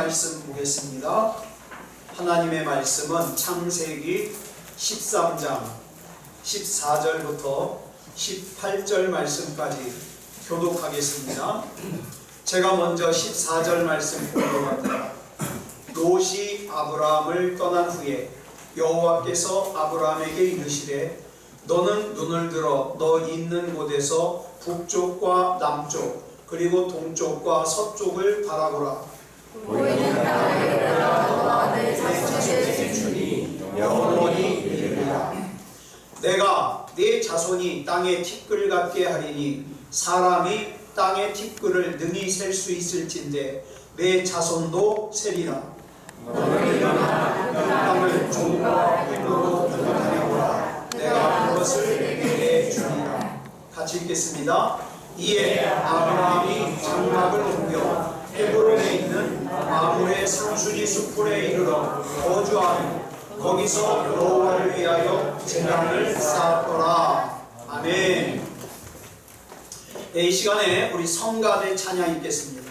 말씀 보겠습니다. 하나님의 말씀은 창세기 13장 14절부터 18절 말씀까지 교독하겠습니다. 제가 먼저 14절 말씀 보도록 롯이 아브라함을 떠난 후에 여호와께서 아브라함에게 이르시되 너는 눈을 들어 너 있는 곳에서 북쪽과 남쪽 그리고 동쪽과 서쪽을 바라보라. 보이는 땅을 보라. 내 자손의 주니 영원히 이르리라. 내가 네 자손이 땅의 티끌 같게 하리니 사람이 땅의 티끌을 능히 셀 수 있을진데 내 자손도 세리라. 너는 일어나 그 땅을 종과 흙으로 분하여보라. 내가 그것을 내게 주리라. 같이 읽겠습니다. 이에 아브라함이 장막을 옮겨 헤브론에 있는 마므레 상수리 숲굴에 이르러 거주하며 거기서 여호와를 위하여 제단을 쌓았더라. 아멘. 이 시간에 우리 성가대 찬양 읽겠습니다.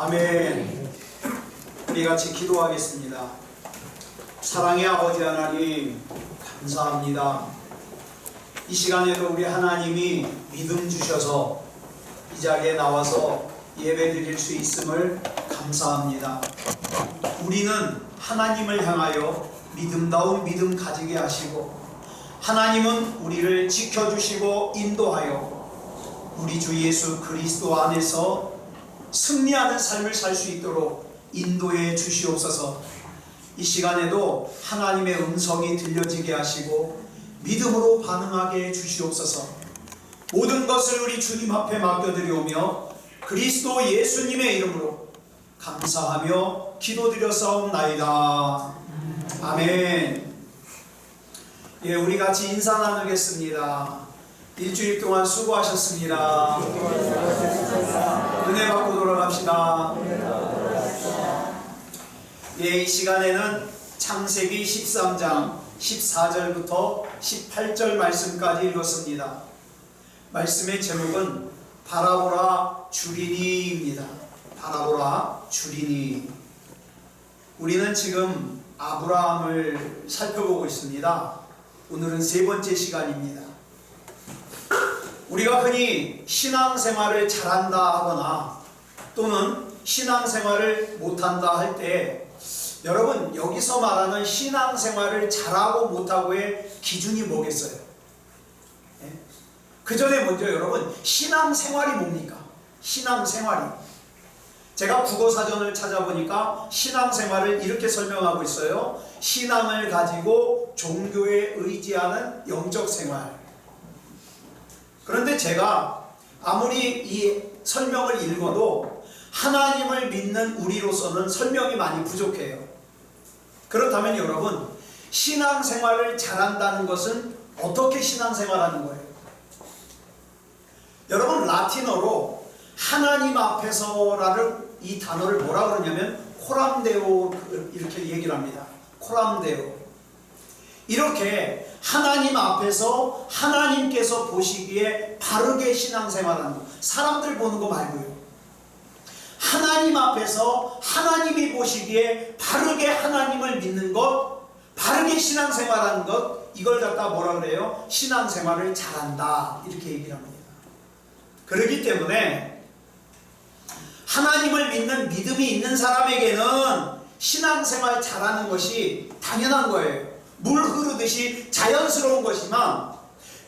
아멘. 우리 같이 기도하겠습니다. 사랑의 아버지 하나님, 감사합니다. 이 시간에도 우리 하나님이 믿음 주셔서 이 자리에 나와서 예배 드릴 수 있음을 감사합니다. 우리는 하나님을 향하여 믿음다운 믿음 가지게 하시고 하나님은 우리를 지켜주시고 인도하여 우리 주 예수 그리스도 안에서 승리하는 삶을 살 수 있도록 인도해 주시옵소서. 이 시간에도 하나님의 음성이 들려지게 하시고 믿음으로 반응하게 해 주시옵소서. 모든 것을 우리 주님 앞에 맡겨드리오며 그리스도 예수님의 이름으로 감사하며 기도드렸사옵나이다. 아멘. 예, 우리 같이 인사 나누겠습니다. 일주일 동안 수고하셨습니다. 은혜 받고 돌아갑시다. 예, 이 시간에는 창세기 13장 14절부터 18절 말씀까지 읽었습니다. 말씀의 제목은 바라보라 주리니입니다. 바라보라 주리니. 우리는 지금 아브라함을 살펴보고 있습니다. 오늘은 세 번째 시간입니다. 우리가 흔히 신앙생활을 잘한다 하거나 또는 신앙생활을 못한다 할 때 여러분, 여기서 말하는 신앙생활을 잘하고 못하고의 기준이 뭐겠어요? 그 전에 먼저 여러분, 신앙생활이 뭡니까? 신앙생활이. 제가 국어사전을 찾아보니까 신앙생활을 이렇게 설명하고 있어요. 신앙을 가지고 종교에 의지하는 영적 생활. 그런데 제가 아무리 이 설명을 읽어도 하나님을 믿는 우리로서는 설명이 많이 부족해요. 그렇다면 여러분, 신앙생활을 잘한다는 것은 어떻게 신앙생활하는 거예요? 여러분, 라틴어로 하나님 앞에서라는 이 단어를 뭐라 그러냐면 코람데오, 이렇게 얘기를 합니다. 코람데오. 이렇게 하나님 앞에서 하나님께서 보시기에 바르게 신앙생활하는 거. 사람들 보는 거 말고요. 하나님 앞에서 하나님이 보시기에 바르게 하나님을 믿는 것, 바르게 신앙생활하는 것, 이걸 갖다 뭐라 그래요? 신앙생활을 잘한다, 이렇게 얘기를 합니다. 그렇기 때문에 하나님을 믿는 믿음이 있는 사람에게는 신앙생활 잘하는 것이 당연한 거예요. 물 흐르듯이 자연스러운 것이지만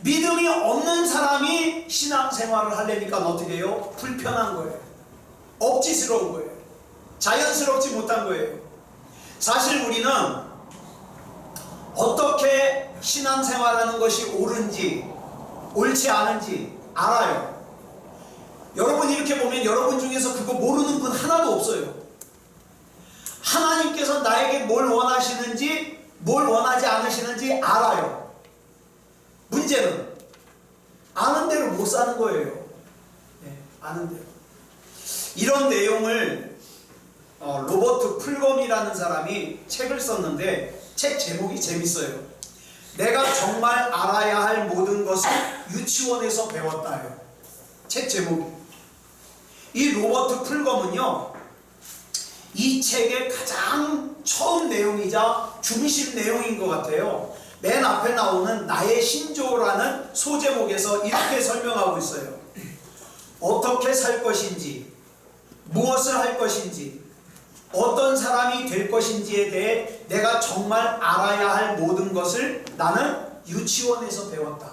믿음이 없는 사람이 신앙생활을 하려니까 어떻게 해요? 불편한 거예요. 억지스러운 거예요. 자연스럽지 못한 거예요. 사실 우리는 어떻게 신앙생활하는 것이 옳은지 옳지 않은지 알아요. 여러분, 이렇게 보면 여러분 중에서 그거 모르는 분 하나도 없어요. 하나님께서 나에게 뭘 원하시는지 뭘 원하지 않으시는지 알아요. 문제는 아는 대로 못 사는 거예요. 네, 아는 대로. 이런 내용을 로버트 풀검이라는 사람이 책을 썼는데 책 제목이 재밌어요. 내가 정말 알아야 할 모든 것을 유치원에서 배웠다요. 책 제목이. 이 로버트 풀검은요, 이 책의 가장 처음 내용이자 중심 내용인 것 같아요. 맨 앞에 나오는 나의 신조라는 소제목에서 이렇게 설명하고 있어요. 어떻게 살 것인지, 무엇을 할 것인지, 어떤 사람이 될 것인지에 대해 내가 정말 알아야 할 모든 것을 나는 유치원에서 배웠다.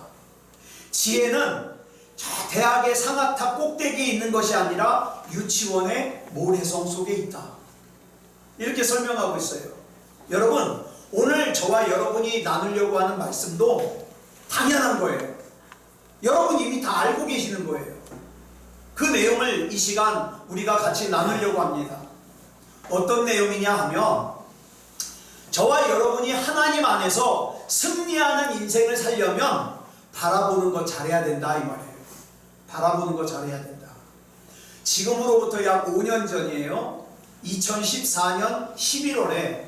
지혜는 저 대학의 상아탑 꼭대기에 있는 것이 아니라 유치원의 모래성 속에 있다. 이렇게 설명하고 있어요. 여러분, 오늘 저와 여러분이 나누려고 하는 말씀도 당연한 거예요. 여러분 이미 다 알고 계시는 거예요. 그 내용을 이 시간 우리가 같이 나누려고 합니다. 어떤 내용이냐 하면, 저와 여러분이 하나님 안에서 승리하는 인생을 살려면 바라보는 거 잘해야 된다, 이 말이에요. 바라보는 거 잘해야 된다. 지금으로부터 약 5년 전이에요. 2014년 11월에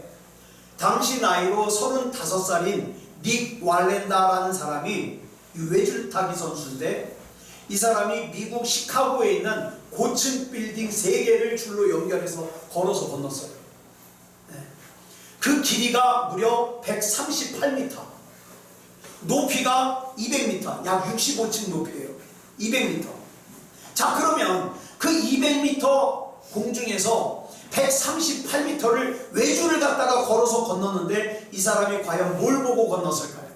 당시 나이로 35살인 닉 왈렌다라는 사람이 외줄타기 선수인데, 이 사람이 미국 시카고에 있는 고층 빌딩 3개를 줄로 연결해서 걸어서 건넜어요. 그 길이가 무려 138m, 높이가 200m, 약 65층 높이에요. 200m. 자, 그러면 그 200m 공중에서 138m를 외줄을 갖다가 걸어서 건넜는데 이 사람이 과연 뭘 보고 건넜을까요?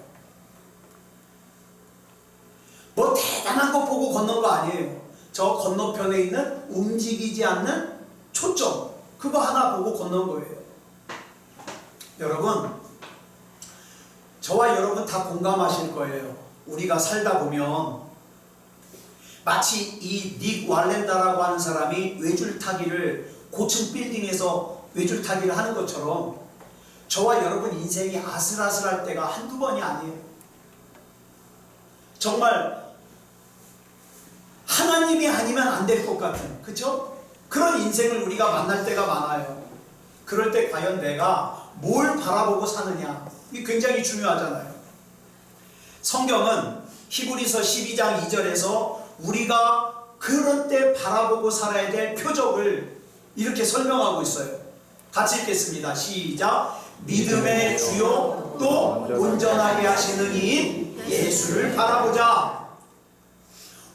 뭐 대단한 거 보고 건넌 거 아니에요. 저 건너편에 있는 움직이지 않는 초점, 그거 하나 보고 건넌 거예요. 여러분, 저와 여러분 다 공감하실 거예요. 우리가 살다 보면 마치 이 닉 왈렌다라고 하는 사람이 외줄타기를 고층 빌딩에서 외줄타기를 하는 것처럼 저와 여러분 인생이 아슬아슬할 때가 한두 번이 아니에요. 정말 하나님이 아니면 안 될 것 같은, 그렇죠? 그런 인생을 우리가 만날 때가 많아요. 그럴 때 과연 내가 뭘 바라보고 사느냐, 이게 굉장히 중요하잖아요. 성경은 히브리서 12장 2절에서 우리가 그런 때 바라보고 살아야 될 표적을 이렇게 설명하고 있어요. 같이 읽겠습니다. 시작. 믿음의 주요 또 온전하게 하시는 이인 예수를 바라보자.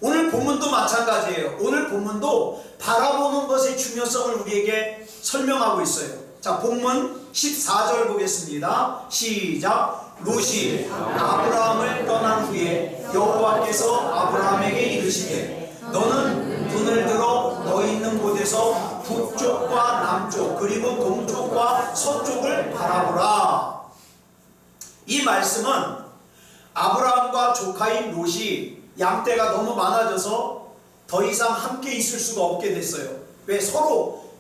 오늘 본문도 마찬가지예요. 오늘 본문도 바라보는 것의 중요성을 우리에게 설명하고 있어요. 자, 본문 14절 보겠습니다. 시작. 롯이 아브라함을 떠난 후에 여호와께서 아브라함에게 이르시되 너는 눈을 들어 너 있는 곳에서 북쪽과 남쪽 그리고 동쪽과 서쪽을 바라보라. 이 말씀은 아브라함과 조카인 롯이 양떼가 너무 많아져서 더 이상 함께 있을 수가 없게 됐어요. 왜? 서로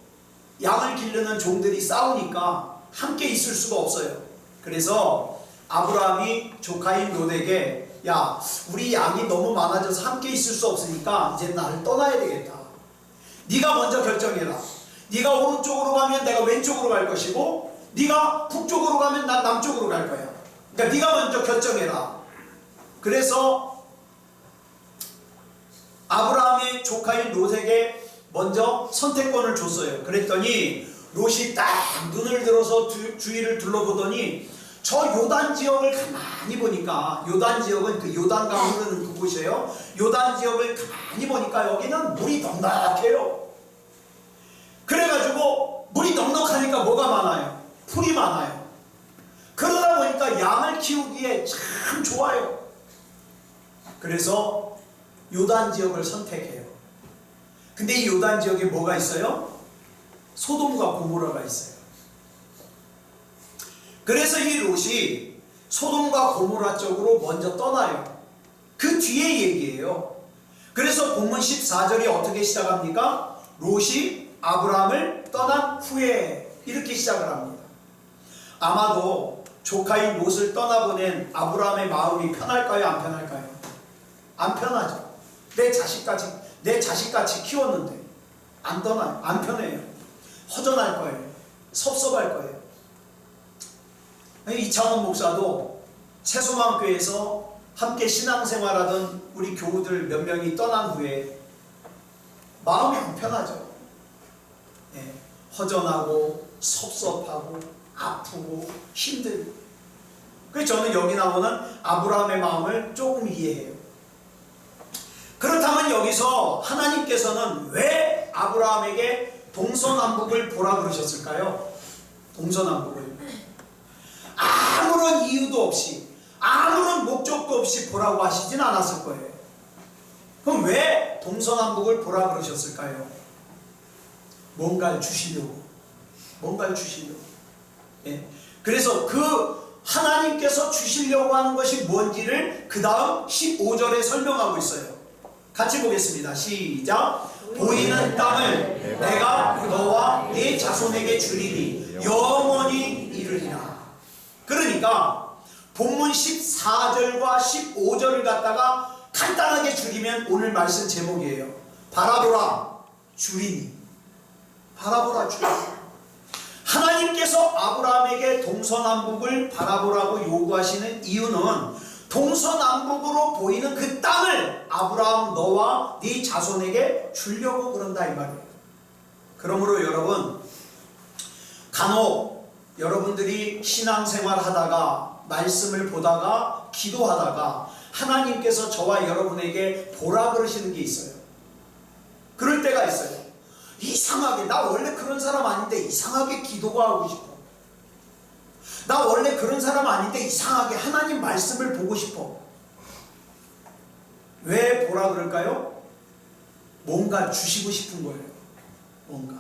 양을 기르는 종들이 싸우니까 함께 있을 수가 없어요. 그래서 아브라함이 조카인 롯에게 야, 우리 양이 너무 많아져서 함께 있을 수 없으니까 이제 나를 떠나야 되겠다. 네가 먼저 결정해라. 네가 오른쪽으로 가면 내가 왼쪽으로 갈 것이고 네가 북쪽으로 가면 난 남쪽으로 갈 거야. 그러니까 네가 먼저 결정해라. 그래서 아브라함의 조카인 롯에게 먼저 선택권을 줬어요. 그랬더니 롯이 딱 눈을 들어서 주위를 둘러보더니 저 요단 지역을 가만히 보니까, 요단 지역은 그 요단강 흐르는 그곳이에요. 요단 지역을 가만히 보니까 여기는 물이 넉넉해요. 그래가지고 물이 넉넉하니까 뭐가 많아요? 풀이 많아요. 그러다 보니까 양을 키우기에 참 좋아요. 그래서 요단 지역을 선택해요. 근데 이 요단 지역에 뭐가 있어요? 소돔과 고모라가 있어요. 그래서 이 롯이 소돔과 고모라 쪽으로 먼저 떠나요. 그 뒤에 얘기예요. 그래서 본문 14절이 어떻게 시작합니까? 롯이 아브라함을 떠난 후에, 이렇게 시작을 합니다. 아마도 조카인 롯을 떠나보낸 아브라함의 마음이 편할까요? 안 편할까요? 안 편하죠. 내 자식같이 키웠는데 안 떠나요. 안 편해요. 허전할 거예요. 섭섭할 거예요. 이창원 목사도 새소망교회에서 함께 신앙생활하던 우리 교우들 몇 명이 떠난 후에 마음이 안 편하죠. 네, 허전하고 섭섭하고 아프고 힘들고. 그래서 저는 여기 나오는 아브라함의 마음을 조금 이해해요. 그렇다면 여기서 하나님께서는 왜 아브라함에게 동서남북을 보라 그러셨을까요? 동서남북을 아무런 이유도 없이, 아무런 목적도 없이 보라고 하시진 않았을 거예요. 그럼 왜 동서남북을 보라 그러셨을까요? 뭔가를 주시려고. 예. 그래서 그 하나님께서 주시려고 하는 것이 뭔지를 그 다음 15절에 설명하고 있어요. 같이 보겠습니다. 시작. 보이는 땅을 내가 너와 네 자손에게 주리니 영원히 이르리라. 그러니까 본문 14절과 15절을 갖다가 간단하게 줄이면 오늘 말씀 제목이에요. 바라보라 주리니. 바라보라 주리니. 하나님께서 아브라함에게 동서남북을 바라보라고 요구하시는 이유는 동서남북으로 보이는 그 땅을 아브라함 너와 네 자손에게 주려고 그런다 이 말이에요. 그러므로 여러분, 간혹 여러분들이 신앙생활 하다가 말씀을 보다가 기도하다가 하나님께서 저와 여러분에게 보라 그러시는 게 있어요. 그럴 때가 있어요. 이상하게 나 원래 그런 사람 아닌데 이상하게 기도가 하고 싶어. 나 원래 그런 사람 아닌데 이상하게 하나님 말씀을 보고 싶어. 왜 보라 그럴까요? 뭔가 주시고 싶은 거예요. 뭔가.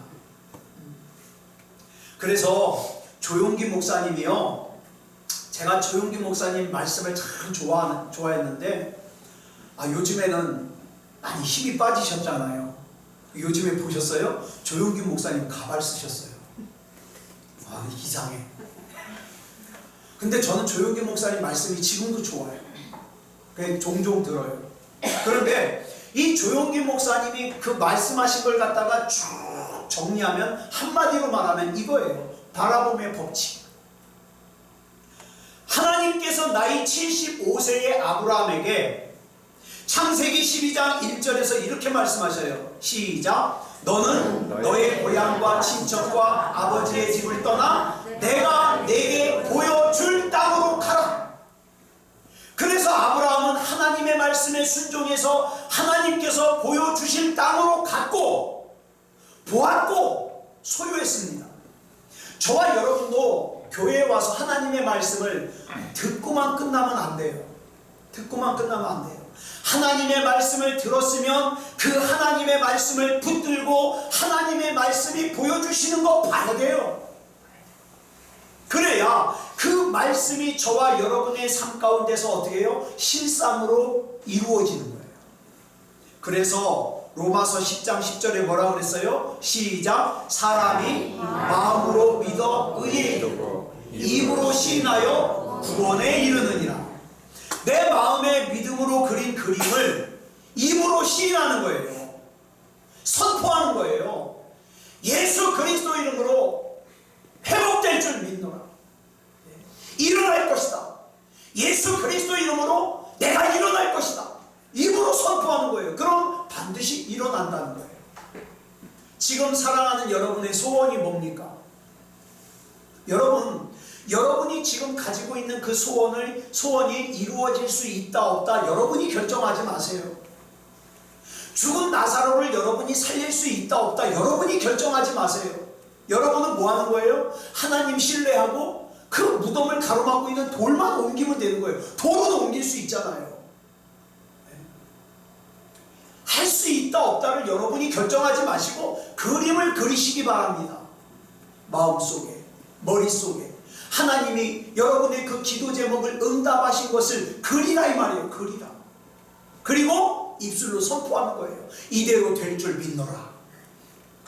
그래서 조용기 목사님이요, 제가 조용기 목사님 말씀을 참 좋아했는데 요즘에는 많이 힘이 빠지셨잖아요. 요즘에 보셨어요? 조용기 목사님 가발 쓰셨어요. 이상해. 근데 저는 조용기 목사님 말씀이 지금도 좋아요. 그냥 종종 들어요. 그런데 이 조용기 목사님이 그 말씀하신 걸 갖다가 쭉 정리하면 한마디로 말하면 이거예요. 바라봄의 법칙. 하나님께서 나이 75세의 아브라함에게 창세기 12장 1절에서 이렇게 말씀하셔요. 시작. 너는 너의 고향과 친척과 아버지의 집을 떠나 내가 내게 보여줄 땅으로 가라. 그래서 아브라함은 하나님의 말씀에 순종해서 하나님께서 보여주실 땅으로 갔고 보았고 소유했습니다. 저와 여러분도 교회에 와서 하나님의 말씀을 듣고만 끝나면 안 돼요. 듣고만 끝나면 안 돼요. 하나님의 말씀을 들었으면 그 하나님의 말씀을 붙들고 하나님의 말씀이 보여주시는 거 봐야 돼요. 그래야 그 말씀이 저와 여러분의 삶 가운데서 어떻게 해요? 실상으로 이루어지는 거예요. 그래서 로마서 10장 10절에 뭐라고 그랬어요? 시작. 사람이 마음으로 믿어 의에 이르고 입으로 시인하여 구원에 이르느니라. 내 마음의 믿음으로 그린 그림을 입으로 시인하는 거예요. 선포하는 거예요. 예수 그리스도 이름으로 회복될 줄 믿노라. 일어날 것이다. 예수 그리스도 이름으로 내가 일어날 것이다. 입으로 선포하는 거예요. 그럼 반드시 일어난다는 거예요. 지금 사랑하는 여러분의 소원이 뭡니까? 여러분이 지금 가지고 있는 그 소원이 이루어질 수 있다 없다 여러분이 결정하지 마세요. 죽은 나사로를 여러분이 살릴 수 있다 없다 여러분이 결정하지 마세요. 여러분은 뭐 하는 거예요? 하나님 신뢰하고 그 무덤을 가로막고 있는 돌만 옮기면 되는 거예요. 돌은 옮길 수 있잖아요. 할 수 있다 없다를 여러분이 결정하지 마시고 그림을 그리시기 바랍니다. 마음속에, 머릿속에 하나님이 여러분의 그 기도 제목을 응답하신 것을 그리라 이 말이에요. 그리라. 그리고 입술로 선포하는 거예요. 이대로 될 줄 믿노라.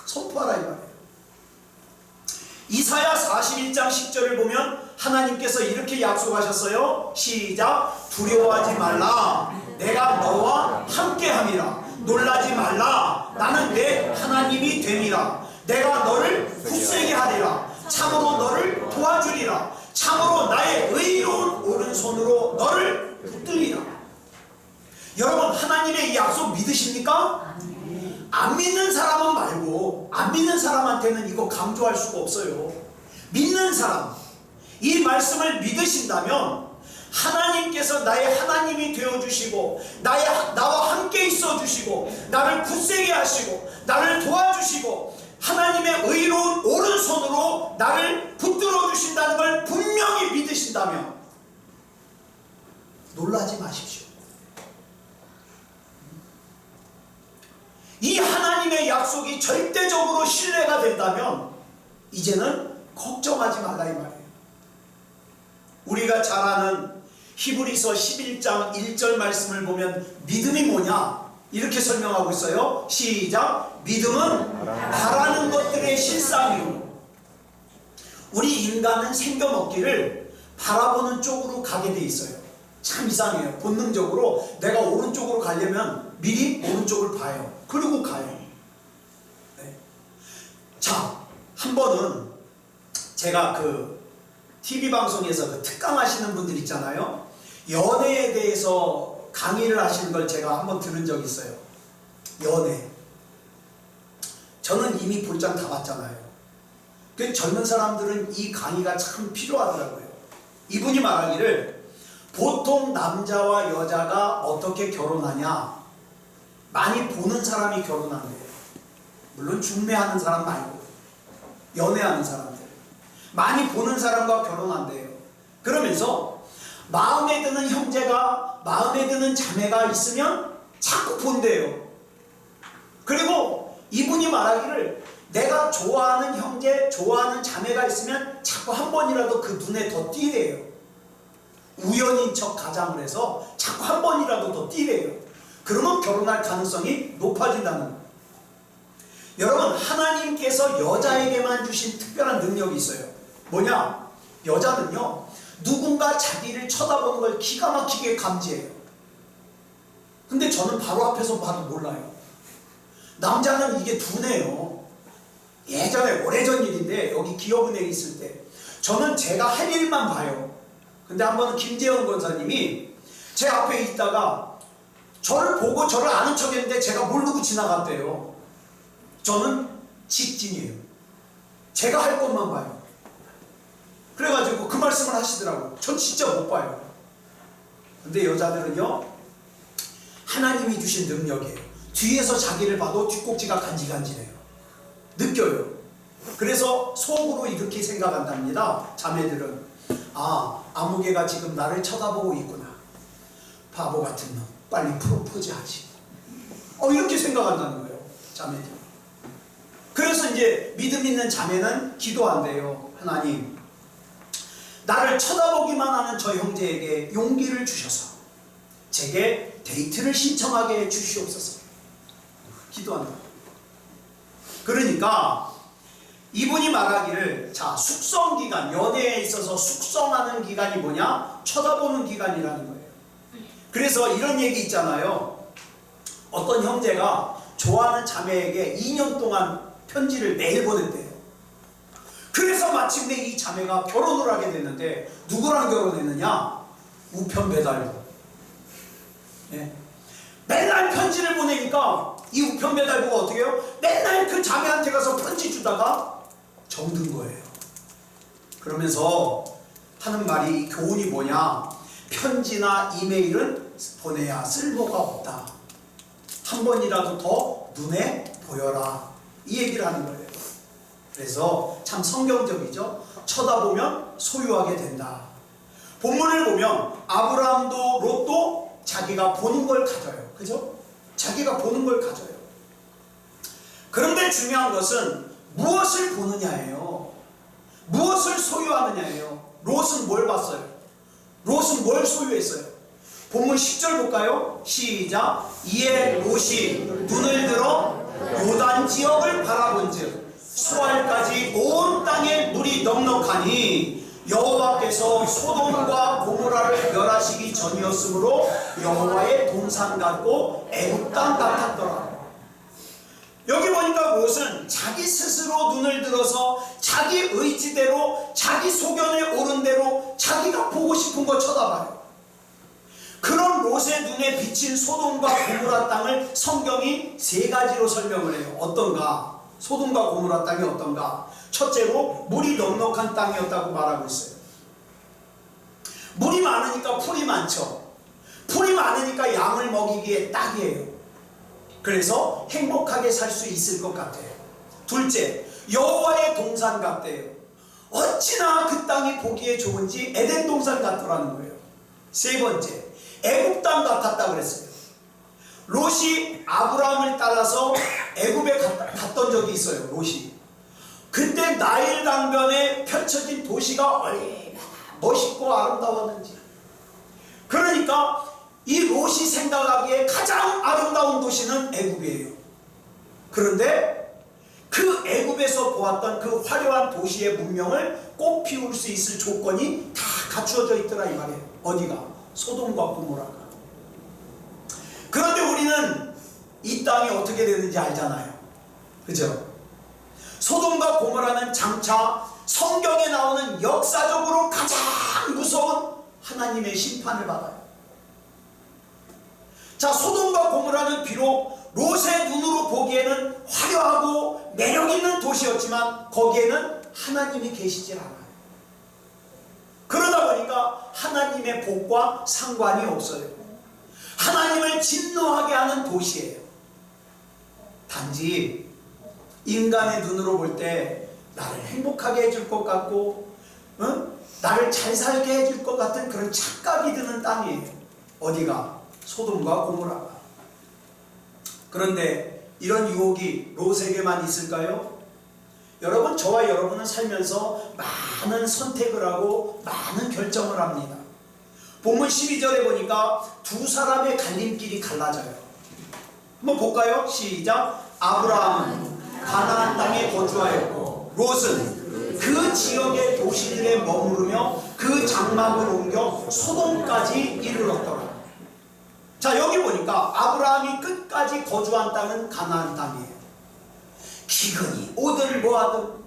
선포하라 이 말이에요. 이사야 41장 10절을 보면 하나님께서 이렇게 약속하셨어요. 시작. 두려워하지 말라. 내가 너와 함께함이라. 놀라지 말라. 나는 내 하나님이 됨이라. 내가 너를 굳세게 하리라. 참으로 너를 도와주리라. 참으로 나의 의로운 오른손으로 너를 붙들리라. 여러분 하나님의 이 약속 믿으십니까? 안 믿는 사람은 말고 안 믿는 사람한테는 이거 강조할 수가 없어요. 믿는 사람, 이 말씀을 믿으신다면 하나님께서 나의 하나님이 되어주시고 나와 함께 있어주시고 나를 굳세게 하시고 나를 도와주시고 하나님의 의로운 오른손으로 나를 붙들어 주신다는 걸 분명히 믿으신다면 놀라지 마십시오. 이 하나님의 약속이 절대적으로 신뢰가 된다면 이제는 걱정하지 말라 이 말이에요. 우리가 잘 아는 히브리서 11장 1절 말씀을 보면 믿음이 뭐냐? 이렇게 설명하고 있어요. 시작. 믿음은 바라는 것들의 실상이요. 우리 인간은 생겨먹기를 바라보는 쪽으로 가게 돼 있어요. 참 이상해요. 본능적으로 내가 오른쪽으로 가려면 미리 오른쪽을 봐요. 그리고 가요. 네. 자, 한 번은 제가 그 TV 방송에서 그 특강하시는 분들 있잖아요. 연애에 대해서 강의를 하시는 걸 제가 한번 들은 적이 있어요. 연애. 저는 이미 볼장 다 봤잖아요. 그 젊은 사람들은 이 강의가 참 필요하더라고요. 이분이 말하기를 보통 남자와 여자가 어떻게 결혼하냐, 많이 보는 사람이 결혼한대요. 물론 중매하는 사람 말고 연애하는 사람들, 많이 보는 사람과 결혼한대요. 그러면서 마음에 드는 형제가, 마음에 드는 자매가 있으면 자꾸 본대요. 그리고 이분이 말하기를 내가 좋아하는 형제, 좋아하는 자매가 있으면 자꾸 한 번이라도 그 눈에 더 띄래요. 우연인 척 가장을 해서 자꾸 한 번이라도 더 띠래요. 그러면 결혼할 가능성이 높아진다는 거예요. 여러분, 하나님께서 여자에게만 주신 특별한 능력이 있어요. 뭐냐? 여자는요, 누군가 자기를 쳐다보는 걸 기가 막히게 감지해요. 근데 저는 바로 앞에서 봐도 몰라요. 남자는 이게 둔해요. 예전에 오래전 일인데 여기 기업은행에 있을 때 저는 제가 할 일만 봐요. 근데 한 번은 김재현 권사님이 제 앞에 있다가 저를 보고 저를 아는 척 했는데 제가 모르고 지나갔대요. 저는 직진이에요. 제가 할 것만 봐요. 그래가지고 그 말씀을 하시더라고요. 전 진짜 못 봐요. 근데 여자들은요, 하나님이 주신 능력이에요. 뒤에서 자기를 봐도 뒷꼭지가 간질간질해요. 느껴요. 그래서 속으로 이렇게 생각한답니다. 자매들은. 아, 아무개가 지금 나를 쳐다보고 있구나. 바보 같은 놈, 빨리 프로포즈 하지. 이렇게 생각한다는 거예요, 자매들. 그래서 이제 믿음 있는 자매는 기도한대요. 하나님, 나를 쳐다보기만 하는 저 형제에게 용기를 주셔서 제게 데이트를 신청하게 해 주시옵소서. 기도한다. 그러니까 이분이 말하기를, 자, 숙성기간, 연애에 있어서 숙성하는 기간이 뭐냐? 쳐다보는 기간이라는 거예요. 그래서 이런 얘기 있잖아요. 어떤 형제가 좋아하는 자매에게 2년 동안 편지를 매일 보냈대요. 그래서 마침내 이 자매가 결혼을 하게 됐는데, 누구랑 결혼했느냐? 우편 배달부. 네. 맨날 편지를 보내니까 이 우편 배달부가 어떻게 해요? 맨날 그 자매한테 가서 편지 주다가 정든 거예요. 그러면서 하는 말이, 교훈이 뭐냐? 편지나 이메일은 보내야 쓸모가 없다. 한 번이라도 더 눈에 보여라. 이 얘기를 하는 거예요. 그래서 참 성경적이죠. 쳐다보면 소유하게 된다. 본문을 보면 아브라함도 롯도 자기가 보는 걸 가져요. 그죠? 자기가 보는 걸 가져요. 그런데 중요한 것은 무엇을 보느냐예요. 무엇을 소유하느냐예요. 롯은 뭘 봤어요? 롯은 뭘 소유했어요? 본문 10절 볼까요? 시작. 이에 롯이 눈을 들어 요단 지역을 바라본즉 수알까지 온 땅에 물이 넉넉하니 여호와께서 소돔과 고모라를 멸하시기 전이었으므로 여호와의 동산 같고 애굽 땅 같았더라. 여기 보니까 롯은 자기 스스로 눈을 들어서 자기 의지대로, 자기 소견에 오른 대로 자기가 보고 싶은 거 쳐다봐요. 그런 롯의 눈에 비친 소돔과 고모라 땅을 성경이 세 가지로 설명을 해요. 어떤가? 소돔과 고모라 땅이 어떤가? 첫째로 물이 넉넉한 땅이었다고 말하고 있어요. 물이 많으니까 풀이 많죠. 풀이 많으니까 양을 먹이기에 딱이에요. 그래서 행복하게 살 수 있을 것 같아요. 둘째, 여호와의 동산 같대요. 어찌나 그 땅이 보기에 좋은지 에덴 동산 같더라는 거예요. 세 번째, 애굽 땅 같았다 그랬어요. 롯이 아브라함을 따라서 애굽에 갔던 적이 있어요. 롯이. 그때 나일 강변에 펼쳐진 도시가 얼마나 멋있고 아름다웠는지. 그러니까 이 롯이 생각하기에 가장 아름다운 도시는 애굽이에요. 그런데 그 애굽에서 보았던 그 화려한 도시의 문명을 꽃 피울 수 있을 조건이 다 갖추어져 있더라 이 말이에요. 어디가? 소돔과 고모라가. 그런데 우리는 이 땅이 어떻게 되는지 알잖아요. 그죠? 소돔과 고모라는 장차 성경에 나오는 역사적으로 가장 무서운 하나님의 심판을 받아요. 자, 소돔과 고모라는 비록 롯의 눈으로 보기에는 화려하고 매력있는 도시였지만 거기에는 하나님이 계시질 않아요. 그러다 보니까 하나님의 복과 상관이 없어요. 하나님을 진노하게 하는 도시예요. 단지 인간의 눈으로 볼 때 나를 행복하게 해줄 것 같고, 나를 잘 살게 해줄 것 같은 그런 착각이 드는 땅이에요. 어디가? 소돔과 고모라가. 그런데 이런 유혹이 롯에게만 있을까요? 여러분, 저와 여러분은 살면서 많은 선택을 하고 많은 결정을 합니다. 본문 12절에 보니까 두 사람의 갈림길이 갈라져요. 한번 볼까요? 시작. 아브라함은 가나안 땅에 거주하였고 롯은 그 지역의 도시들에 머무르며 그 장막을 옮겨 소돔까지 이르렀더라. 자, 여기 보니까 아브라함이 끝까지 거주한 땅은 가나안 땅이에요. 기근이 오든 뭐하든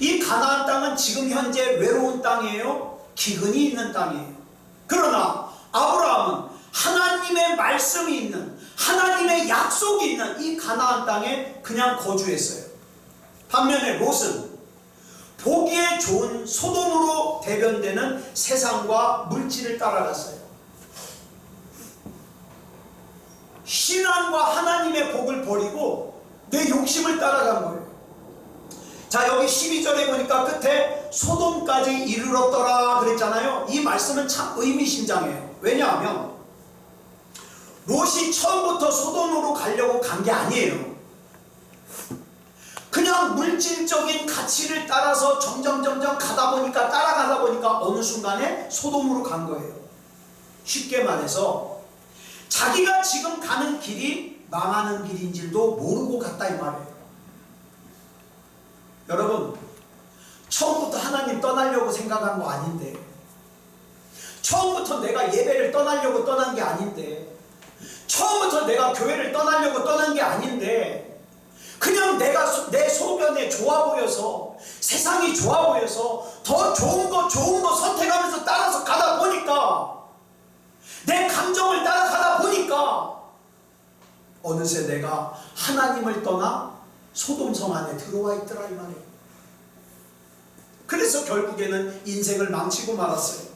이 가나안 땅은 지금 현재 외로운 땅이에요. 기근이 있는 땅이에요. 그러나 아브라함은 하나님의 말씀이 있는, 하나님의 약속이 있는 이 가나안 땅에 그냥 거주했어요. 반면에 롯은 보기에 좋은 소돔으로 대변되는 세상과 물질을 따라갔어요. 신앙과 하나님의 복을 버리고 내 욕심을 따라간 거예요. 자, 여기 12절에 보니까 끝에 소돔까지 이르렀더라 그랬잖아요. 이 말씀은 참 의미심장해요. 왜냐하면 롯이 처음부터 소돔으로 가려고 간 게 아니에요. 그냥 물질적인 가치를 따라서 점점 따라가다 보니까 어느 순간에 소돔으로 간 거예요. 쉽게 말해서 자기가 지금 가는 길이 망하는 길인 줄도 모르고 갔다 이 말이에요. 여러분, 처음부터 하나님 떠나려고 생각한 거 아닌데, 처음부터 내가 예배를 떠나려고 떠난 게 아닌데, 처음부터 내가 교회를 떠나려고 떠난 게 아닌데, 그냥 내가 내 소견에 좋아 보여서, 세상이 좋아 보여서 더 좋은 거 선택하면서 따라서 가다 보니까, 내 감정을 따라가다 보니까 어느새 내가 하나님을 떠나 소돔성 안에 들어와 있더라 이 말이에요. 그래서 결국에는 인생을 망치고 말았어요.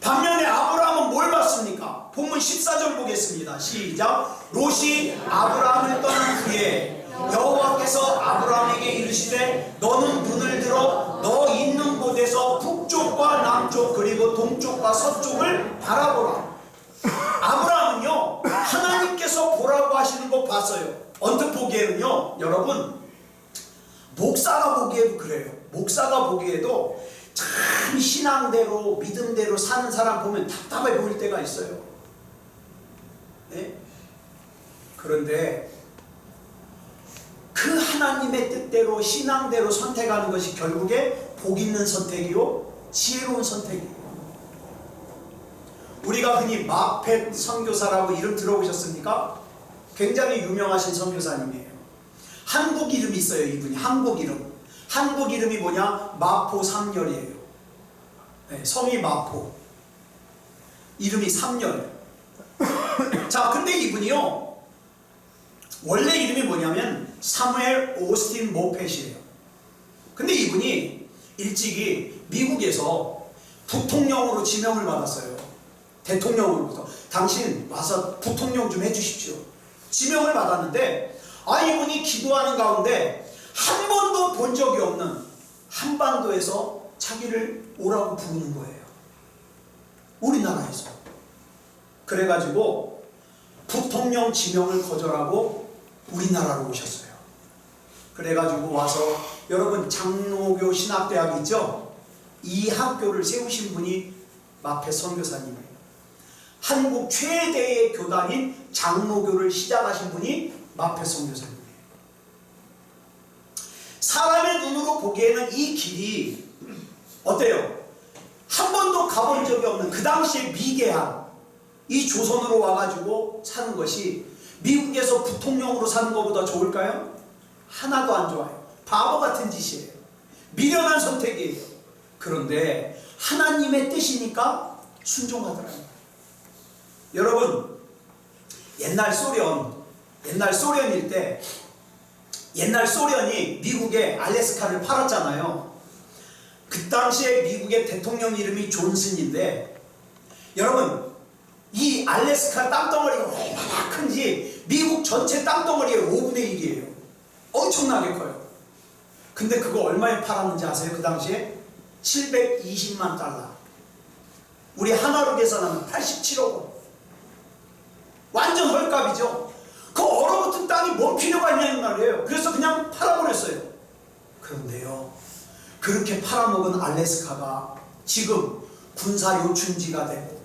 반면에 아브라함은 뭘 봤습니까? 본문 14절 보겠습니다. 시작. 롯이 아브라함을 떠난 후에 여호와께서 아브라함에게 이르시되 너는 눈을 들어 너 있는 곳에서 북쪽과 남쪽 그리고 동쪽과 서쪽을 바라보라. 아브라함은요, 하나님께서 보라고 하시는 거 봤어요. 언뜻 보기에는요, 여러분, 목사가 보기에도 그래요. 목사가 보기에도 참 신앙대로 믿음대로 사는 사람 보면 답답해 보일 때가 있어요. 네? 그런데 그 하나님의 뜻대로 신앙대로 선택하는 것이 결국에 복 있는 선택이요, 지혜로운 선택이에요. 우리가 흔히 마펫 선교사라고 이름 들어보셨습니까? 굉장히 유명하신 선교사님이에요. 한국 이름이 있어요. 이분이 한국 이름. 한국 이름이 뭐냐? 마포 삼열이에요. 네, 성이 마포, 이름이 삼열. 자, 근데 이분이요, 원래 이름이 뭐냐면 사무엘 오스틴 모펫이에요. 근데 이분이 일찍이 미국에서 부통령으로 지명을 받았어요. 대통령으로부터 당신 와서 부통령 좀 해주십시오. 지명을 받았는데, 이분이 기도하는 가운데 한 번도 본 적이 없는 한반도에서 자기를 오라고 부르는 거예요. 우리나라에서. 그래가지고 부통령 지명을 거절하고 우리나라로 오셨어요. 그래가지고 와서, 여러분 장로교 신학대학 있죠? 이 학교를 세우신 분이 마펫 선교사님이에요. 한국 최대의 교단인 장로교를 시작하신 분이 마펫 선교사님이에요. 사람의 눈으로 보기에는 이 길이 어때요? 한 번도 가본 적이 없는 그 당시에 미개한 이 조선으로 와가지고 사는 것이 미국에서 부통령으로 사는 것보다 좋을까요? 하나도 안 좋아요. 바보 같은 짓이에요. 미련한 선택이에요. 그런데 하나님의 뜻이니까 순종하더라고요. 여러분, 옛날 소련일 때, 옛날 소련이 미국에 알래스카를 팔았잖아요. 그 당시에 미국의 대통령 이름이 존슨인데, 여러분, 이 알래스카 땅덩어리가 얼마나 큰지 미국 전체 땅덩어리의 5분의 1이에요. 엄청나게 커요. 근데 그거 얼마에 팔았는지 아세요? 그 당시에 720만 달러. 우리 하나로 계산하면 87억 원. 완전 헐값이죠. 그 얼어붙은 땅이 뭔 필요가 있냐는 말이에요. 그래서 그냥 팔아버렸어요. 그런데요, 그렇게 팔아먹은 알래스카가 지금 군사 요충지가 되고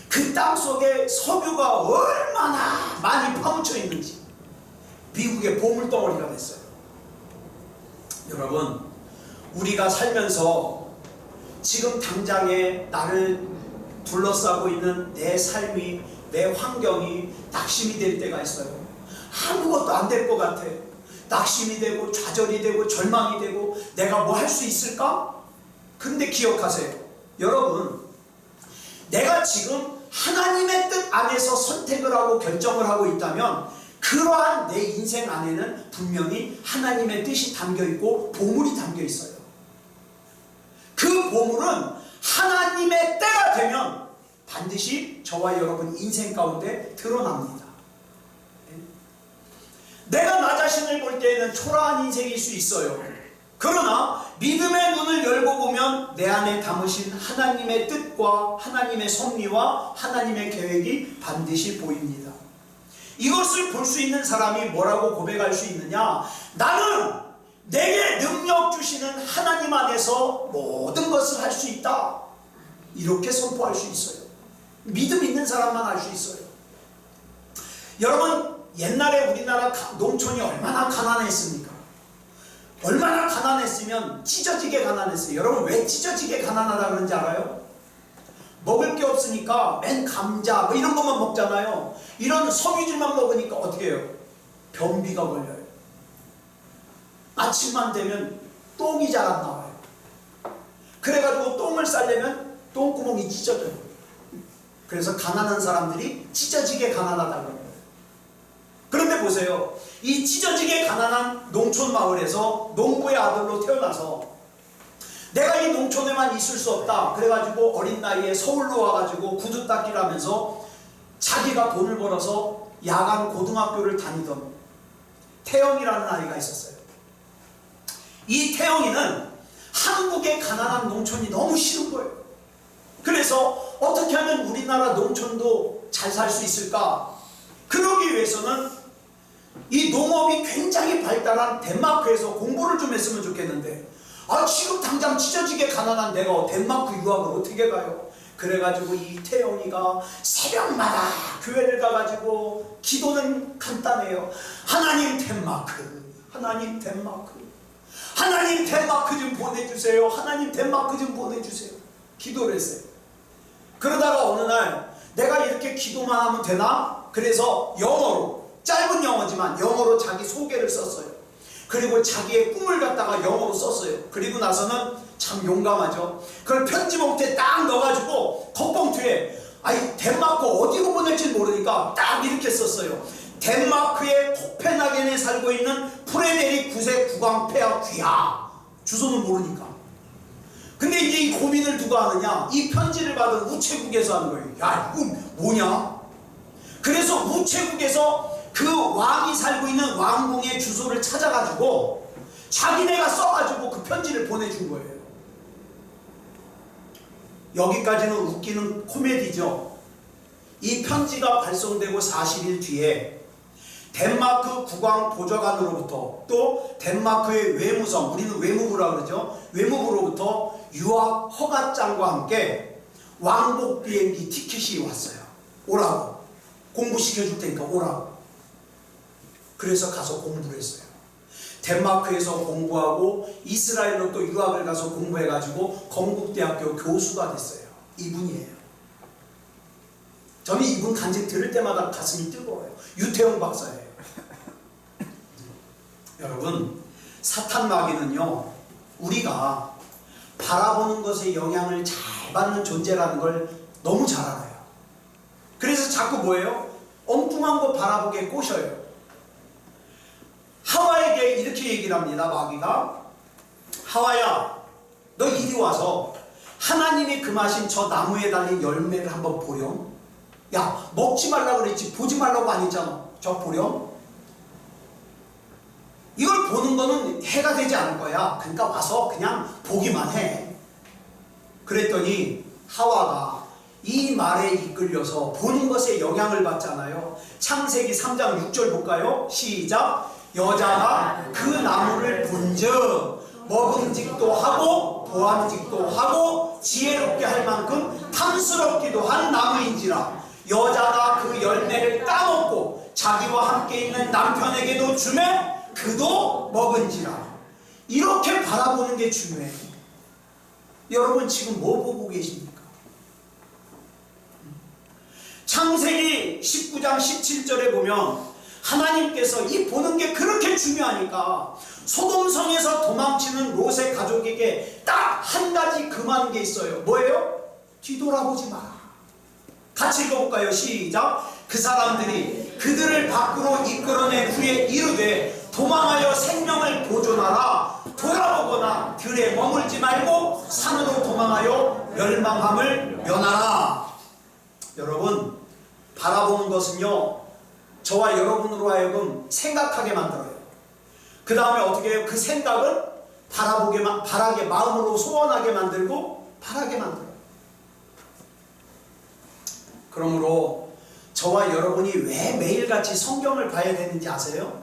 그 땅 속에 석유가 얼마나 많이 파묻혀 있는지 미국의 보물덩어리가 됐어요. 여러분, 우리가 살면서 지금 당장에 나를 둘러싸고 있는 내 삶이, 내 환경이 낙심이 될 때가 있어요. 아무것도 안 될 것 같아. 낙심이 되고 좌절이 되고 절망이 되고 내가 뭐 할 수 있을까? 근데 기억하세요. 여러분, 내가 지금 하나님의 뜻 안에서 선택을 하고 결정을 하고 있다면 그러한 내 인생 안에는 분명히 하나님의 뜻이 담겨있고 보물이 담겨있어요. 그 보물은 하나님의 때가 되면 반드시 저와 여러분 인생 가운데 드러납니다. 내가 나 자신을 볼 때에는 초라한 인생일 수 있어요. 그러나 믿음의 눈을 열고 보면 내 안에 담으신 하나님의 뜻과 하나님의 섭리와 하나님의 계획이 반드시 보입니다. 이것을 볼 수 있는 사람이 뭐라고 고백할 수 있느냐? 나는 내게 능력 주시는 하나님 안에서 모든 것을 할 수 있다. 이렇게 선포할 수 있어요. 믿음 있는 사람만 할 수 있어요. 여러분, 옛날에 우리나라 농촌이 얼마나 가난했습니까? 얼마나 가난했으면 찢어지게 가난했어요. 여러분, 왜 찢어지게 가난하다 그런지 알아요? 먹을 게 없으니까 맨 감자 뭐 이런 것만 먹잖아요. 이런 섬유질만 먹으니까 어떻게 해요? 변비가 걸려요. 아침만 되면 똥이 잘 안 나와요. 그래가지고 똥을 싸려면 똥구멍이 찢어져요. 그래서 가난한 사람들이 찢어지게 가난하다고 해요. 그런데 보세요. 이 찢어지게 가난한 농촌 마을에서 농부의 아들로 태어나서 내가 이 농촌에만 있을 수 없다. 그래가지고 어린 나이에 서울로 와가지고 구두 닦기를 하면서 자기가 돈을 벌어서 야간 고등학교를 다니던 태영이라는 아이가 있었어요. 이 태영이는 한국의 가난한 농촌이 너무 싫은 거예요. 그래서 어떻게 하면 우리나라 농촌도 잘 살 수 있을까? 그러기 위해서는 이 농업이 굉장히 발달한 덴마크에서 공부를 좀 했으면 좋겠는데, 지금 당장 찢어지게 가난한 내가 덴마크 유학을 어떻게 가요? 그래가지고 이 태영이가 새벽마다 교회를 가가지고 기도는 간단해요. 하나님 덴마크, 하나님 덴마크, 하나님 덴마크 좀 보내주세요. 하나님 덴마크 좀 보내주세요. 기도를 했어요. 그러다가 어느 날 내가 이렇게 기도만 하면 되나? 그래서 영어로, 짧은 영어지만 영어로 자기 소개를 썼어요. 그리고 자기의 꿈을 갖다가 영어로 썼어요. 그리고 나서는 참 용감하죠. 그걸 편지 봉투에 딱 넣어가지고 겉봉투에 덴마크 어디로 보낼지 모르니까 딱 이렇게 썼어요. 덴마크의 코펜하겐에 살고 있는 프레데릭 9세 국왕 귀하. 주소는 모르니까. 근데 이제 이 고민을 누가 하느냐? 이 편지를 받은 우체국에서 하는 거예요. 야, 이거 뭐냐? 그래서 우체국에서 그 왕이 살고 있는 왕궁의 주소를 찾아가지고 자기네가 써가지고 그 편지를 보내준 거예요. 여기까지는 웃기는 코미디죠. 이 편지가 발송되고 40일 뒤에 덴마크 국왕 보좌관으로부터 또 덴마크의 외무성, 우리는 외무부라 그러죠. 외무부로부터 유학 허가장과 함께 왕복 비행기 티켓이 왔어요. 오라고. 공부시켜줄 테니까 오라고. 그래서 가서 공부를 했어요. 덴마크에서 공부하고 이스라엘로 또 유학을 가서 공부해가지고 건국대학교 교수가 됐어요. 이분이에요. 저는 이분 간증 들을 때마다 가슴이 뜨거워요. 유태용 박사예요. 여러분, 사탄 마귀는요, 우리가 바라보는 것에 영향을 잘 받는 존재라는 걸 너무 잘 알아요. 그래서 자꾸 뭐예요? 엉뚱한 거 바라보게 꼬셔요. 하와에게 이렇게 얘기를 합니다. 마귀가, 하와야, 너 이리 와서 하나님이 금하신 저 나무에 달린 열매를 한번 보렴. 야, 먹지 말라고 그랬지 보지 말라고 안 했잖아. 저 보렴. 이걸 보는 거는 해가 되지 않을 거야. 그러니까 와서 그냥 보기만 해. 그랬더니 하와가 이 말에 이끌려서 보는 것에 영향을 받잖아요. 창세기 3장 6절 볼까요? 시작. 여자가 그 나무를 본즉 먹음직도 하고 보암직도 하고 지혜롭게 할 만큼 탐스럽기도 한 나무인지라 여자가 그 열매를 따먹고 자기와 함께 있는 남편에게도 주매 그도 먹은지라. 이렇게 바라보는 게 중요해요. 여러분 지금 뭐 보고 계십니까? 창세기 19장 17절에 보면 하나님께서 이 보는 게 그렇게 중요하니까 소돔성에서 도망치는 롯의 가족에게 딱 한 가지 금하는 게 있어요. 뭐예요? 뒤돌아보지 마라. 같이 읽어볼까요? 시작. 그 사람들이 그들을 밖으로 이끌어낸 후에 이르되 도망하여 생명을 보존하라. 돌아보거나 들에 머물지 말고 산으로 도망하여 멸망함을 면하라. 여러분 바라보는 것은요 저와 여러분으로 하여금 생각하게 만들어요. 그 다음에 어떻게 해요? 그 생각을 바라게 마음으로 소원하게 만들고 바라게 만들어요. 그러므로 저와 여러분이 왜 매일같이 성경을 봐야 되는지 아세요?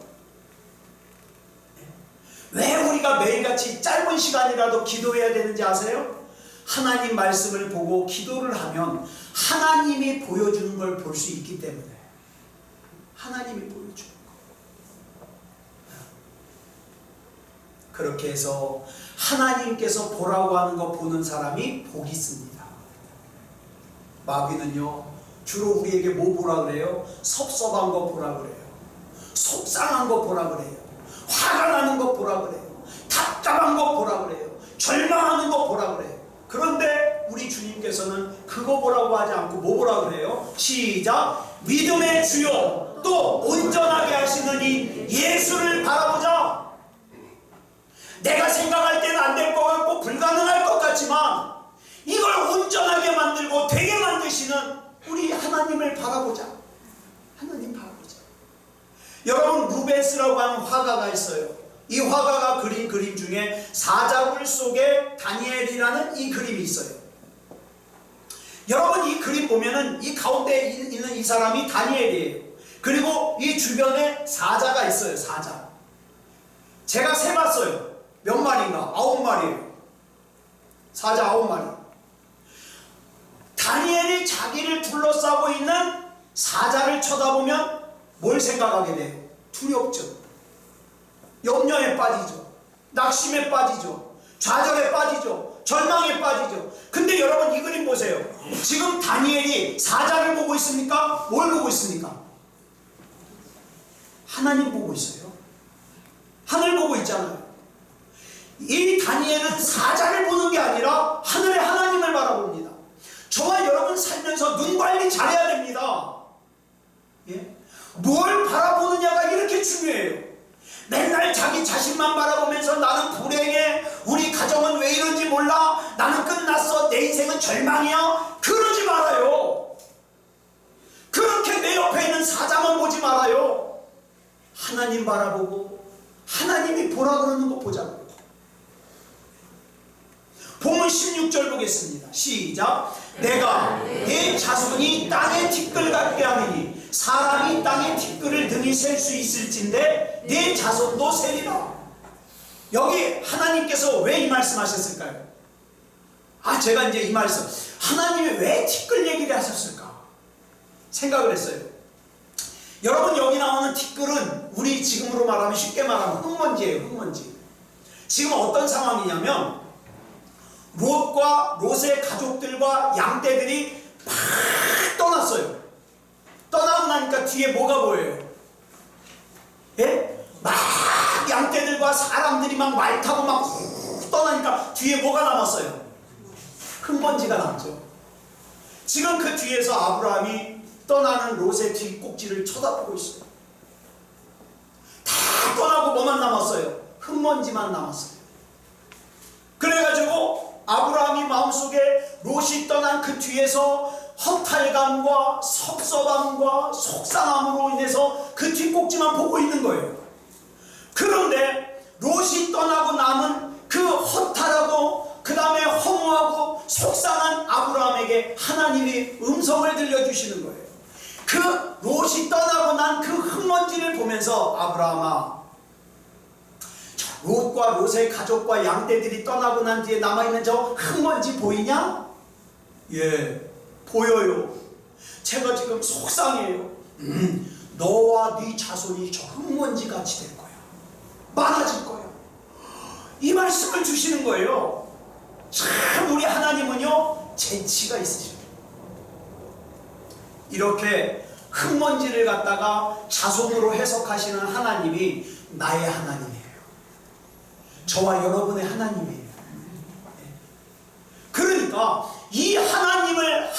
왜 우리가 매일같이 짧은 시간이라도 기도해야 되는지 아세요? 하나님 말씀을 보고 기도를 하면 하나님이 보여주는 걸 볼 수 있기 때문에. 하나님이 보여주는 거. 그렇게 해서 하나님께서 보라고 하는 거 보는 사람이 복이 있습니다. 마귀는요 주로 우리에게 뭐 보라 그래요? 섭섭한 거 보라 그래요. 속상한 거 보라 그래요. 화가 나는 거 보라 그래요. 답답한 거 보라 그래요. 절망하는 거 보라 그래요. 그런데 우리 주님께서는 그거 보라고 하지 않고 뭐 보라 그래요? 시작. 믿음의 주요 또 온전하게 하시는 이 예수를 바라보자. 내가 생각할 때는 안 될 것 같고 불가능할 것 같지만 이걸 온전하게 만들고 되게 만드시는 우리 하나님을 바라보자. 하나님 바라보자. 여러분 루벤스라고 하는 화가가 있어요. 이 화가가 그린 그림 중에 사자굴 속에 다니엘이라는 이 그림이 있어요. 여러분 이 그림 보면은 이 가운데 있는 이 사람이 다니엘이에요. 그리고 이 주변에 사자가 있어요. 사자. 제가 세봤어요. 몇 마리인가? 9마리예요. 사자 9마리. 다니엘이 자기를 둘러싸고 있는 사자를 쳐다보면 뭘 생각하게 돼요? 두렵죠. 염려에 빠지죠. 낙심에 빠지죠. 좌절에 빠지죠. 절망에 빠지죠. 근데 여러분 이 그림 보세요. 지금 다니엘이 사자를 보고 있습니까? 뭘 보고 있습니까? 하나님 보고 있어요. 하늘 보고 있잖아요. 이 다니엘은 사자를 보는 게 아니라 하늘의 하나님을 바라봅니다. 저와 여러분 살면서 눈 관리 잘해야 됩니다. 예? 뭘 바라보느냐가 이렇게 중요해요. 맨날 자기 자신만 바라보면서 나는 불행해, 우리 가정은 왜 이런지 몰라, 나는 끝났어, 내 인생은 절망이야. 그러지 말아요. 그렇게 내 옆에 있는 사자만 보지 말아요. 하나님 바라보고 하나님이 보라 그러는 거 보자고요. 본문 16절 보겠습니다. 시작. 내가 내 자손이 땅의 티끌 같게 하느니 사람이 땅의 티끌을 등이 셀 수 있을진데 내 자손도 세리라. 여기 하나님께서 왜 이 말씀 하셨을까요? 제가 이제 이 말씀, 하나님이 왜 티끌 얘기를 하셨을까 생각을 했어요. 여러분 여기 나오는 티끌은 우리 지금으로 말하면 쉽게 말하면 흙먼지예요. 흙먼지. 지금 어떤 상황이냐면 롯과 롯의 가족들과 양떼들이 막 떠났어요. 떠나고 나니까 뒤에 뭐가 보여요? 예? 막 양떼들과 사람들이 막 말 타고 막 떠나니까 뒤에 뭐가 남았어요? 흙먼지가 남죠. 지금 그 뒤에서 아브라함이 떠나는 롯의 뒷꼭지를 쳐다보고 있어요. 다 떠나고 뭐만 남았어요? 흙먼지만 남았어요. 그래가지고 아브라함이 마음속에 롯이 떠난 그 뒤에서 허탈감과 섭섭함과 속상함으로 인해서 그 뒷꼭지만 보고 있는 거예요. 그런데 롯이 떠나고 남은 그 허탈하고 그 다음에 허무하고 속상한 아브라함에게 하나님이 음성을 들려주시는 거예요. 그 롯이 떠나고 난 그 흙먼지를 보면서 아브라함아, 롯과 롯의 가족과 양떼들이 떠나고 난 뒤에 남아있는 저 흙먼지 보이냐? 예, 보여요. 제가 지금 속상해요. 너와 네 자손이 저 흙먼지 같이 될 거야. 많아질 거야. 이 말씀을 주시는 거예요. 참 우리 하나님은요 재치가 있으셔요. 이렇게 흙먼지를 갖다가 자손으로 해석하시는 하나님이 나의 하나님이에요. 저와 여러분의 하나님이에요. 그러니까 이 하나님을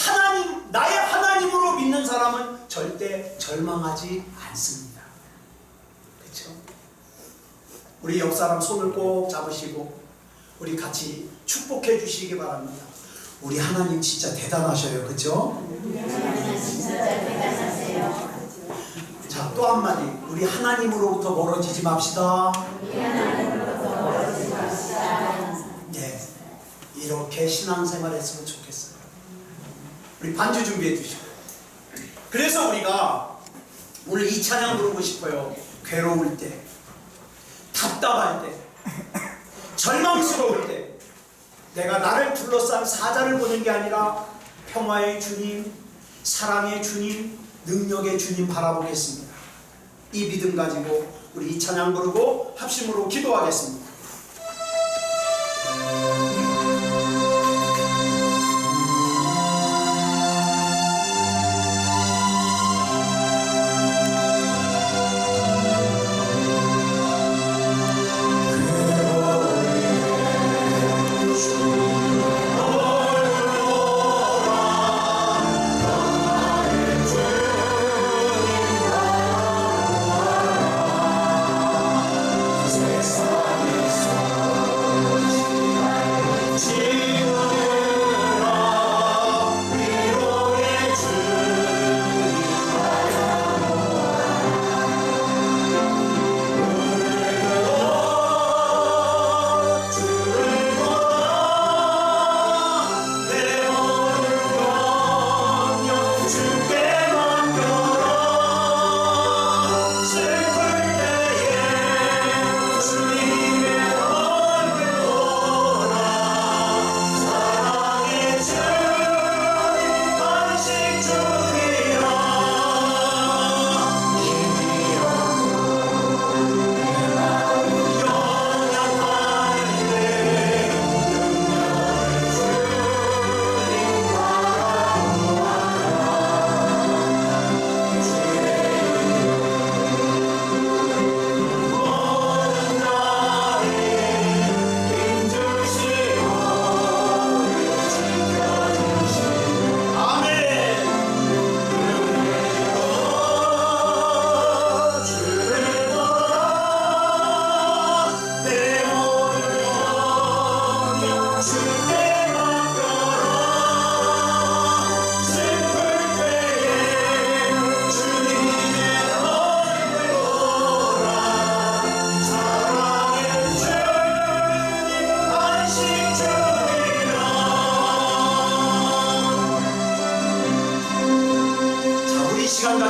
나의 하나님으로 믿는 사람은 절대 절망하지 않습니다. 그렇죠? 우리 옆 사람 손을 꼭 잡으시고 우리 같이 축복해 주시기 바랍니다. 우리 하나님 진짜 대단하셔요. 그렇죠? 자, 또 한마디. 우리 하나님으로부터 멀어지지 맙시다. 네, 이렇게 신앙생활 했으면 좋겠어요. 우리 반주 준비해 주시고. 그래서 우리가 오늘 이 찬양 부르고 싶어요. 괴로울 때, 답답할 때, 절망스러울 때, 내가 나를 둘러싼 사자를 보는 게 아니라 평화의 주님, 사랑의 주님, 능력의 주님 바라보겠습니다. 이 믿음 가지고 우리 이 찬양 부르고 합심으로 기도하겠습니다.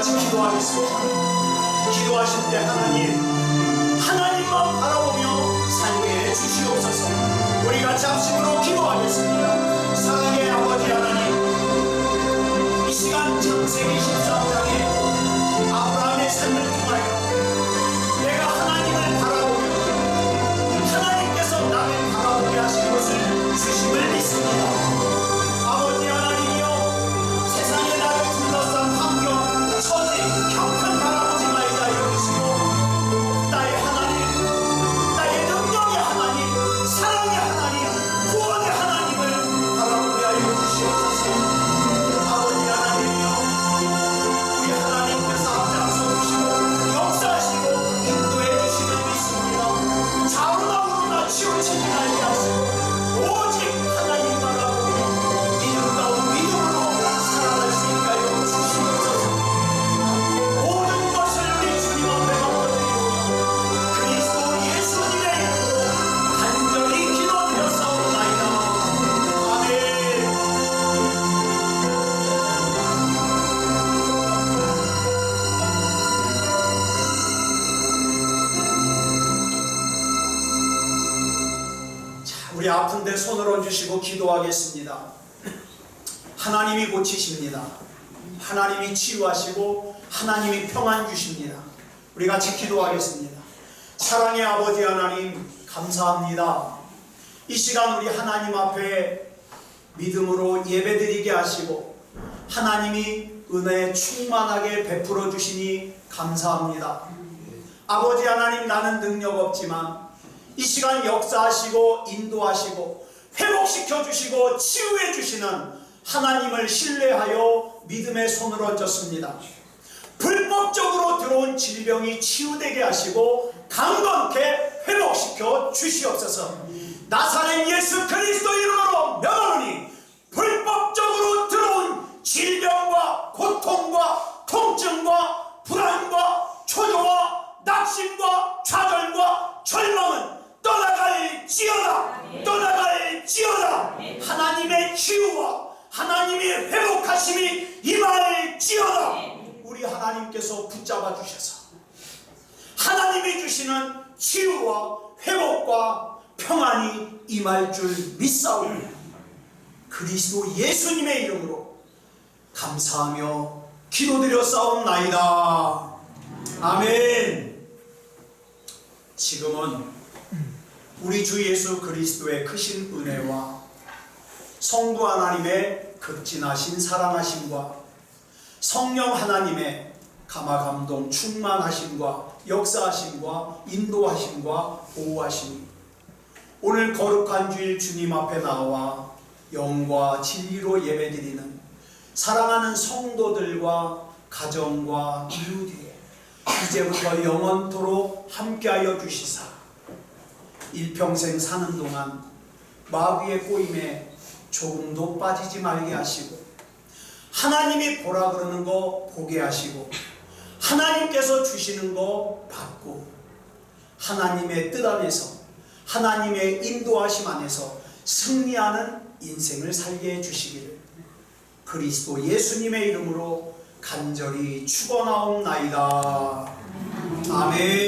같이 기도하겠습니다. 기도하실 때 하나님만 바라보며 살게 주시옵소서. 우리 같이 합심으로 기도하겠습니다. 사랑의 아버지 하나님, 이 시간 창세기 13장에 아브라함의 삶을 통하여 내가 하나님을 바라보며 하나님께서 나를 바라보게 하신 것을 주심을 믿습니다. 아버지 하나님이여, 세상에 나를 둘러싼 환경, 처지, 형편 바라보지 말자 여기시고 나의 하나님, 나의 능력의 하나님, 사랑의 하나님, 구원의 하나님을 바라보게 하여 주시옵소서. 아버지 하나님이여, 우리 하나님 우리 아픈데 손을 얹으시고 기도하겠습니다. 하나님이 고치십니다. 하나님이 치유하시고 하나님이 평안 주십니다. 우리 같이 기도하겠습니다. 사랑의 아버지 하나님, 감사합니다. 이 시간 우리 하나님 앞에 믿음으로 예배드리게 하시고 하나님이 은혜 충만하게 베풀어 주시니 감사합니다. 아버지 하나님, 나는 능력 없지만 이 시간 역사하시고 인도하시고 회복시켜 주시고 치유해 주시는 하나님을 신뢰하여 믿음의 손을 얹었습니다. 불법적으로 들어온 질병이 치유되게 하시고 강건케 회복시켜 주시옵소서. 나사렛 예수 그리스도 이름으로 명하노니 불법적으로 들어온 질병과 고통과 통증과 불안과 초조와 낙심과 좌절과 절망은 떠나갈지어다. 떠나갈지어다. 하나님의 치유와 하나님의 회복하심이 임할지어다. 우리 하나님께서 붙잡아 주셔서 하나님이 주시는 치유와 회복과 평안이 임할 줄 믿사오니 그리스도 예수님의 이름으로 감사하며 기도드려 싸움나이다. 아멘. 지금은 우리 주 예수 그리스도의 크신 은혜와 성부 하나님의 극진하신 사랑하심과 성령 하나님의 감화감동 충만하심과 역사하심과 인도하심과 보호하심이 오늘 거룩한 주일 주님 앞에 나와 영과 진리로 예배드리는 사랑하는 성도들과 가정과 이웃에 이제부터 영원토록 함께하여 주시사 일평생 사는 동안 마귀의 꼬임에 조금도 빠지지 말게 하시고 하나님이 보라 그러는 거 보게 하시고 하나님께서 주시는 거 받고 하나님의 뜻 안에서 하나님의 인도하심 안에서 승리하는 인생을 살게 해주시기를 그리스도 예수님의 이름으로 간절히 축원하옵나이다. 아멘.